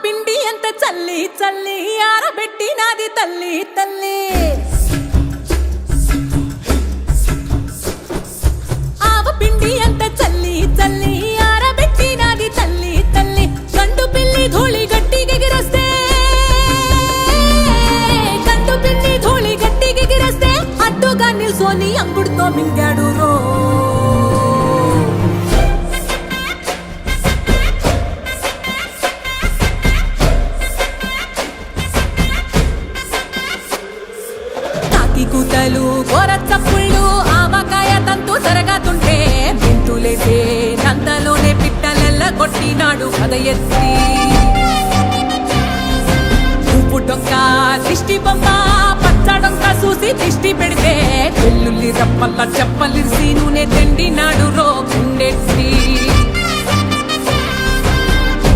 పిండి ఎంత చల్లి చల్లి ఆరబెట్టినది తల్లి తల్లి ఆవ పిండి ఎంత చల్లి చల్లి ఆరబెట్టినది తల్లి తల్లి గండు పిల్లి ధూళి గట్టిగెగిరస్తే గండు పిల్లి ధూళి గట్టిగెగిరస్తే అడ్డుగా నిల్సోని అంగుడుతో మింగాడు రో కూతలు గోర చప్పుళ్ళు ఆవకాయ తంతు జరగతుంటే బింతులేసే నంతలోనే పిట్టలెల్ల కొట్టినాడు కథ ఎత్తి ఉప్పు డొంక దిష్టి బొమ్మ పచ్చడొంక చూసి దిష్టి పెడితే వెల్లుల్లి రప్పల్ల చెప్పలిసి నూనె తెండినాడు రో గుండెత్తి